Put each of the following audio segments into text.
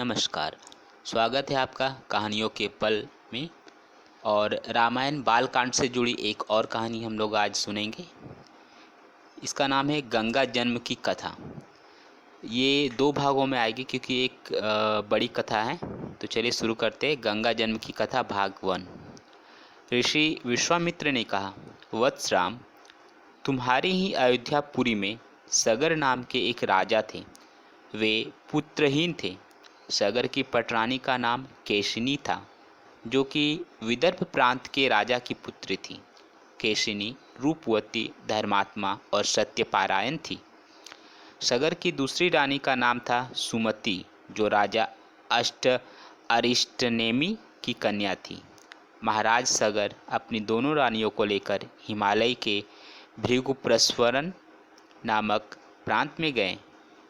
नमस्कार। स्वागत है आपका कहानियों के पल में। और रामायण बालकांड से जुड़ी एक और कहानी हम लोग आज सुनेंगे। इसका नाम है गंगा जन्म की कथा। ये दो भागों में आएगी क्योंकि एक बड़ी कथा है। तो चलिए शुरू करते हैं। गंगा जन्म की कथा भाग 1। ऋषि विश्वामित्र ने कहा, वत्स राम, तुम्हारी ही अयोध्यापुरी में सगर नाम के एक राजा थे। वे पुत्रहीन थे। सगर की पटरानी का नाम केशिनी था, जो कि विदर्भ प्रांत के राजा की पुत्री थी। केशिनी रूपवती, धर्मात्मा और सत्यपारायण थी। सगर की दूसरी रानी का नाम था सुमति, जो राजा अरिष्टनेमि की कन्या थी। महाराज सगर अपनी दोनों रानियों को लेकर हिमालय के भृगुप्रस्वरन नामक प्रांत में गए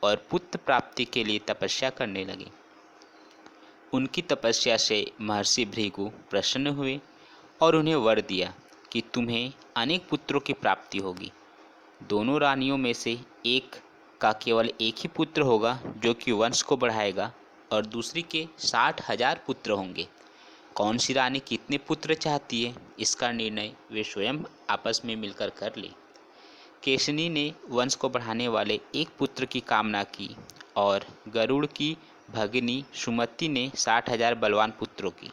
और पुत्र प्राप्ति के लिए तपस्या करने लगे। उनकी तपस्या से महर्षि भृगु प्रसन्न हुए और उन्हें वर दिया कि तुम्हें अनेक पुत्रों की प्राप्ति होगी। दोनों रानियों में से एक का केवल एक ही पुत्र होगा, जो कि वंश को बढ़ाएगा, और दूसरी के 60,000 पुत्र होंगे। कौन सी रानी कितने पुत्र चाहती है, इसका निर्णय वे स्वयं आपस में मिलकर कर ले। केशिनी ने वंश को बढ़ाने वाले एक पुत्र की कामना की और गरुड़ की भगिनी सुमति ने 60,000 बलवान पुत्रों की।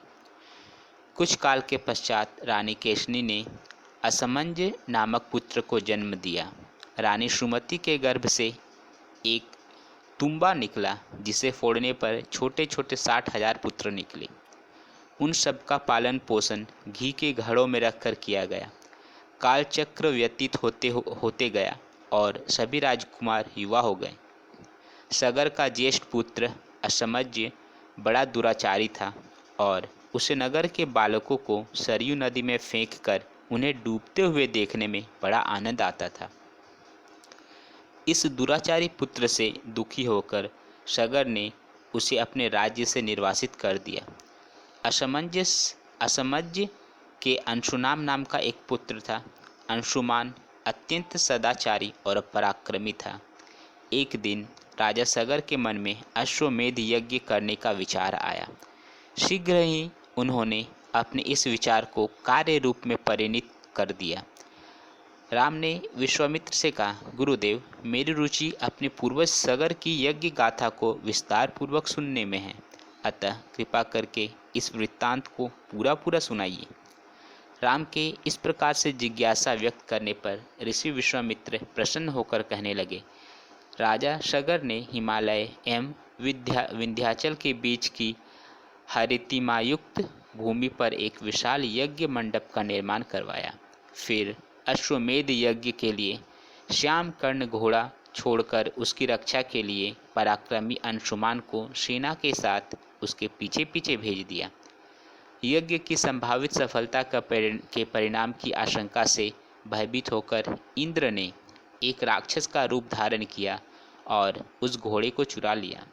कुछ काल के पश्चात रानी केशिनी ने असमंज नामक पुत्र को जन्म दिया। रानी सुमति के गर्भ से एक तुम्बा निकला, जिसे फोड़ने पर छोटे छोटे 60,000 पुत्र निकले। उन सब का पालन पोषण घी के घड़ों में रखकर किया गया। कालचक्र व्यतीत होते गया और सभी राजकुमार युवा हो गए। सगर का ज्येष्ठ पुत्र असमज्य बड़ा दुराचारी था और उसे नगर के बालकों को सरयू नदी में फेंककर उन्हें डूबते हुए देखने में बड़ा आनंद आता था। इस दुराचारी पुत्र से दुखी होकर सगर ने उसे अपने राज्य से निर्वासित कर दिया। असमज्य के अंशुमान नाम का एक पुत्र था। अंशुमान अत्यंत सदाचारी और पराक्रमी था। एक दिन राजा सगर के मन में अश्वमेध यज्ञ करने का विचार आया। शीघ्र ही उन्होंने अपने इस विचार को कार्य रूप में परिणत कर दिया। राम ने विश्वामित्र से कहा, गुरुदेव, मेरी रुचि अपने पूर्वज सगर की यज्ञ गाथा को विस्तार पूर्वक सुनने में है, अतः कृपा करके इस वृत्तांत को पूरा सुनाइए। राम के इस प्रकार से जिज्ञासा व्यक्त करने पर ऋषि विश्वामित्र प्रसन्न होकर कहने लगे, राजा सगर ने हिमालय एवं विंध्याचल के बीच की हरितिमायुक्त भूमि पर एक विशाल यज्ञ मंडप का निर्माण करवाया। फिर अश्वमेध यज्ञ के लिए श्याम कर्ण घोड़ा छोड़कर उसकी रक्षा के लिए पराक्रमी अंशुमान को सेना के साथ उसके पीछे पीछे भेज दिया। यज्ञ की संभावित सफलता के परिणाम की आशंका से भयभीत होकर इंद्र ने एक राक्षस का रूप धारण किया और उस घोड़े को चुरा लिया।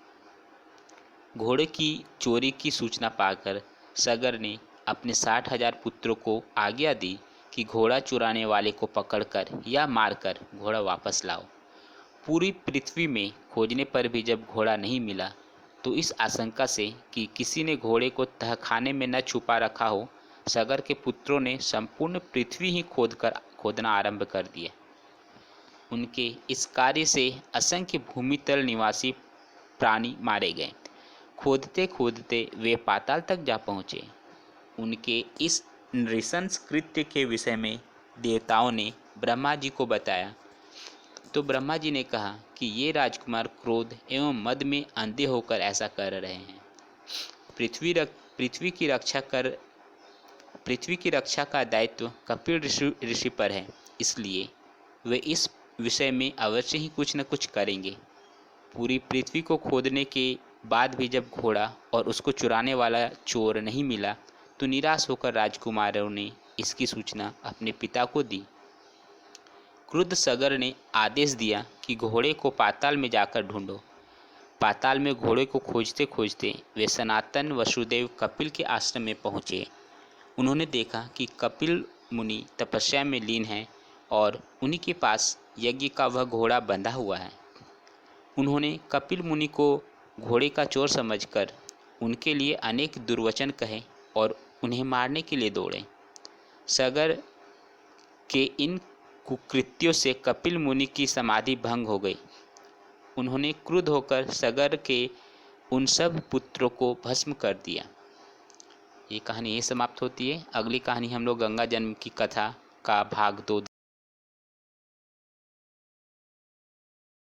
घोड़े की चोरी की सूचना पाकर सगर ने अपने 60,000 पुत्रों को आज्ञा दी कि घोड़ा चुराने वाले को पकड़कर या मारकर घोड़ा वापस लाओ। पूरी पृथ्वी में खोजने पर भी जब घोड़ा नहीं मिला, तो इस आशंका से कि किसी ने घोड़े को तहखाने में न छुपा रखा हो, सगर के पुत्रों ने संपूर्ण पृथ्वी ही खोदना आरंभ कर दिया। उनके इस कार्य से असंख्य भूमितल निवासी प्राणी मारे गए। खोदते खोदते वे पाताल तक जा पहुँचे। उनके इस नृशंस कृत्य के विषय में देवताओं ने ब्रह्मा जी को बताया, तो ब्रह्मा जी ने कहा कि ये राजकुमार क्रोध एवं मद में अंधे होकर ऐसा कर रहे हैं। पृथ्वी की रक्षा का दायित्व कपिल ऋषि पर है, इसलिए वे इस विषय में अवश्य ही कुछ न कुछ करेंगे। पूरी पृथ्वी को खोदने के बाद भी जब घोड़ा और उसको चुराने वाला चोर नहीं मिला, तो निराश होकर राजकुमारों ने इसकी सूचना अपने पिता को दी। क्रुद्ध सगर ने आदेश दिया कि घोड़े को पाताल में जाकर ढूंढो। पाताल में घोड़े को खोजते खोजते वे सनातन वसुदेव कपिल के आश्रम में पहुँचे। उन्होंने देखा कि कपिल मुनि तपस्या में लीन हैं और उन्हीं के पास यज्ञ का वह घोड़ा बंधा हुआ है। उन्होंने कपिल मुनि को घोड़े का चोर समझकर उनके लिए अनेक दुर्वचन कहे और उन्हें मारने के लिए दौड़े। सगर के इन कुकृत्यों से कपिल मुनि की समाधि भंग हो गई। उन्होंने क्रुद्ध होकर सगर के उन सब पुत्रों को भस्म कर दिया। ये कहानी यही समाप्त होती है। अगली कहानी हम लोग गंगा जन्म की कथा का भाग 2